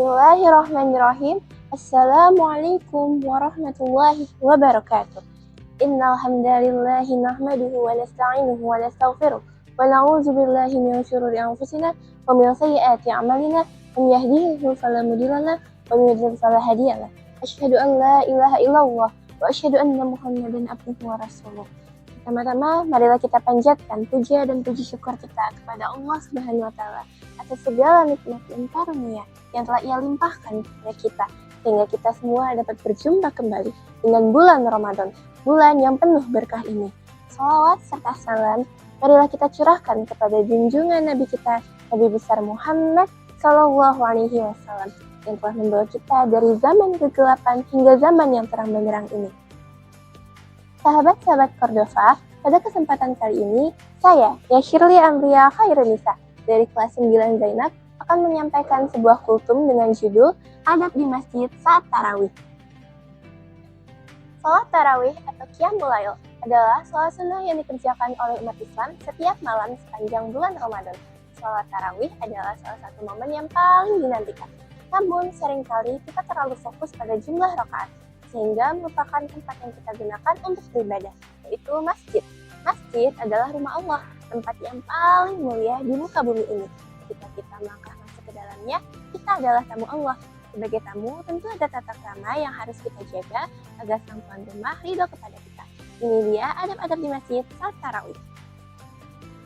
Bismillahirrahmanirrahim. Assalamualaikum warahmatullahi wabarakatuh. Innal hamdalillahi nahmaduhu wa nasta'inuhu wa nastaghfiruh wa na'udzu billahi min shururi anfusina wa min sayyiati a'malina. Man yahdihillahu fala mudilla lahu wa man yudlil fala hadiya lahu. Asyhadu an la ilaha illallah wa asyhadu anna Muhammadan abduhu wa rasuluh. Pertama-tama, marilah kita panjatkan puja dan puji syukur kita kepada Allah Subhanahu wa Ta'ala atas segala nikmat dan karunia yang telah Ia limpahkan kepada kita, sehingga kita semua dapat berjumpa kembali dengan bulan Ramadan, bulan yang penuh berkah ini. Salawat serta salam marilah kita curahkan kepada junjungan Nabi kita, Nabi besar Muhammad Sallallahu Alaihi Wasallam, yang telah membawa kita dari zaman kegelapan hingga zaman yang terang benderang ini. Sahabat-sahabat Cordova, pada kesempatan kali ini, saya, Shirley Amria Khairunisa, dari kelas 9 Zainab, akan menyampaikan sebuah kultum dengan judul Adab di Masjid Saat Tarawih. Salat tarawih atau Qiyamul Lail adalah salat sunnah yang dikerjakan oleh umat Islam setiap malam sepanjang bulan Ramadan. Salat tarawih adalah salah satu momen yang paling dinantikan. Namun, seringkali kita terlalu fokus pada jumlah rakaat, sehingga merupakan tempat yang kita gunakan untuk beribadah, yaitu masjid. Masjid adalah rumah Allah, tempat yang paling mulia di muka bumi ini. Jika kita melangkah masuk ke dalamnya, kita adalah tamu Allah. Sebagai tamu, tentu ada tata krama yang harus kita jaga agar sang tuan rumah ridho kepada kita. Ini dia adab-adab di masjid saat tarawih.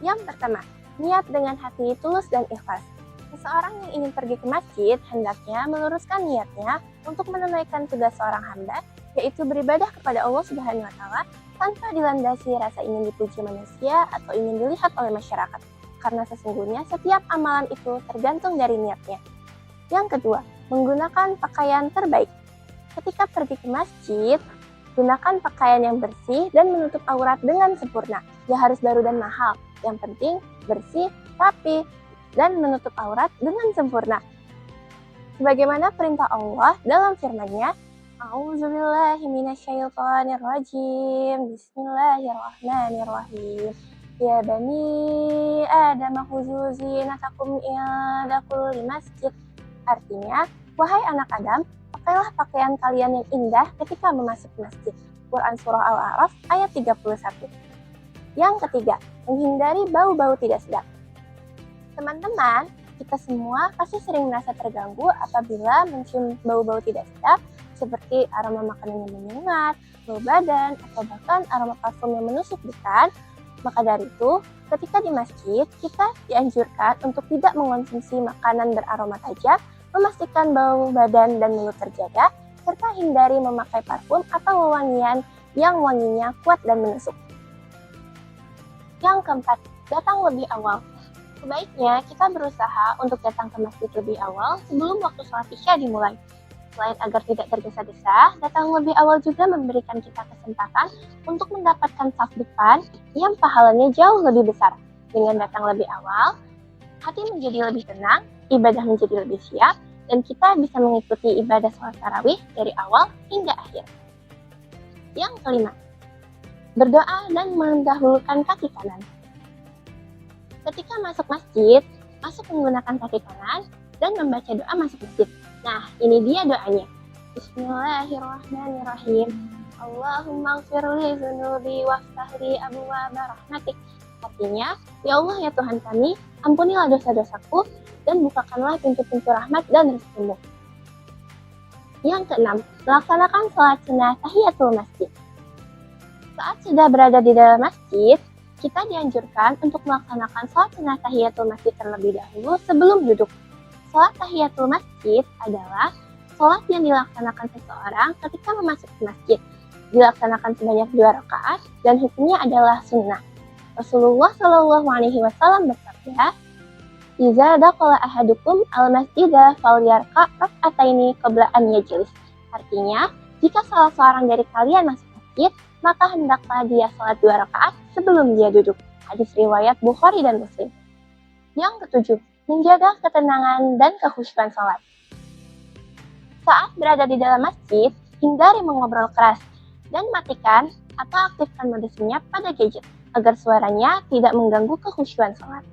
Yang pertama, niat dengan hati tulus dan ikhlas. Seseorang yang ingin pergi ke masjid hendaknya meluruskan niatnya untuk menunaikan tugas seorang hamba, yaitu beribadah kepada Allah Subhanahu wa Ta'ala tanpa dilandasi rasa ingin dipuji manusia atau ingin dilihat oleh masyarakat, karena sesungguhnya setiap amalan itu tergantung dari niatnya. Yang kedua, menggunakan pakaian terbaik. Ketika pergi ke masjid, gunakan pakaian yang bersih dan menutup aurat dengan sempurna. Ya harus baru dan mahal, yang penting bersih, rapi, dan menutup aurat dengan sempurna. Sebagaimana perintah Allah dalam firman-Nya, A'udzubillahi minasyaitonirrajim. Bismillahirrahmanirrahim. Ya bani Adam khudzu zinatakum inda kulli masjid. Artinya, wahai anak Adam, pakailah pakaian kalian yang indah ketika memasuki masjid. Quran Surah Al-A'raf ayat 31. Yang ketiga, menghindari bau-bau tidak sedap. Teman-teman, kita semua pasti sering merasa terganggu apabila mencium bau-bau tidak sedap seperti aroma makanan yang menyengat, bau badan, atau bahkan aroma parfum yang menusuk, bukan? Maka dari itu, ketika di masjid, kita dianjurkan untuk tidak mengonsumsi makanan beraroma tajam, memastikan bau badan dan mulut terjaga, serta hindari memakai parfum atau wewangian yang wanginya kuat dan menusuk. Yang keempat, datang lebih awal. Sebaiknya kita berusaha untuk datang ke masjid lebih awal sebelum waktu sholat Isya dimulai. Selain agar tidak tergesa-gesa, datang lebih awal juga memberikan kita kesempatan untuk mendapatkan saf depan yang pahalanya jauh lebih besar. Dengan datang lebih awal, hati menjadi lebih tenang, ibadah menjadi lebih siap, dan kita bisa mengikuti ibadah sholat tarawih dari awal hingga akhir. Yang kelima, berdoa dan mendahulukan kaki kanan. Ketika masuk masjid, masuk menggunakan kaki kanan dan membaca doa masuk masjid. Nah, ini dia doanya. Bismillahirrahmanirrahim. Allahumma gfirli dzunubi waftahli abwaaba rahmatik. Artinya, ya Allah ya Tuhan kami, ampunilah dosa-dosaku dan bukakanlah pintu-pintu rahmat dan rezekimu. Yang keenam, melaksanakan sholat sunnah tahiyatul masjid. Saat sudah berada di dalam masjid, kita dianjurkan untuk melaksanakan sholat sunnah tahiyatul masjid terlebih dahulu sebelum duduk. Sholat tahiyatul masjid adalah sholat yang dilaksanakan seseorang ketika memasuki masjid. Dilaksanakan sebanyak 2 rakaat dan hukumnya adalah sunnah. Rasulullah Shallallahu Alaihi Wasallam bersabda, "Iza dakhala ahadukum al-masjidah falyarka' rak'ataini qabla an yajlis." Artinya, jika salah seorang dari kalian masuk masjid, maka hendaklah dia sholat 2 rakaat sebelum dia duduk. Hadis riwayat Bukhari dan Muslim. Yang ketujuh, menjaga ketenangan dan kekhusyukan sholat. Saat berada di dalam masjid, hindari mengobrol keras dan matikan atau aktifkan mode senyap pada gadget agar suaranya tidak mengganggu kekhusyukan sholat.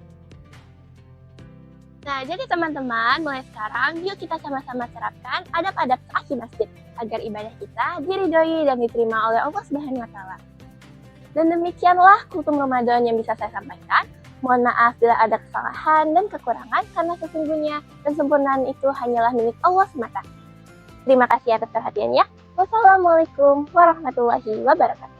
Nah, jadi teman-teman, mulai sekarang yuk kita sama-sama terapkan adab-adab saat di masjid agar ibadah kita diridhoi dan diterima oleh Allah Subhanahu wa taala. Dan demikianlah kultum Ramadan yang bisa saya sampaikan. Mohon maaf bila ada kesalahan dan kekurangan karena sesungguhnya kesempurnaan itu hanyalah milik Allah semata. Terima kasih atas perhatiannya. Wassalamualaikum warahmatullahi wabarakatuh.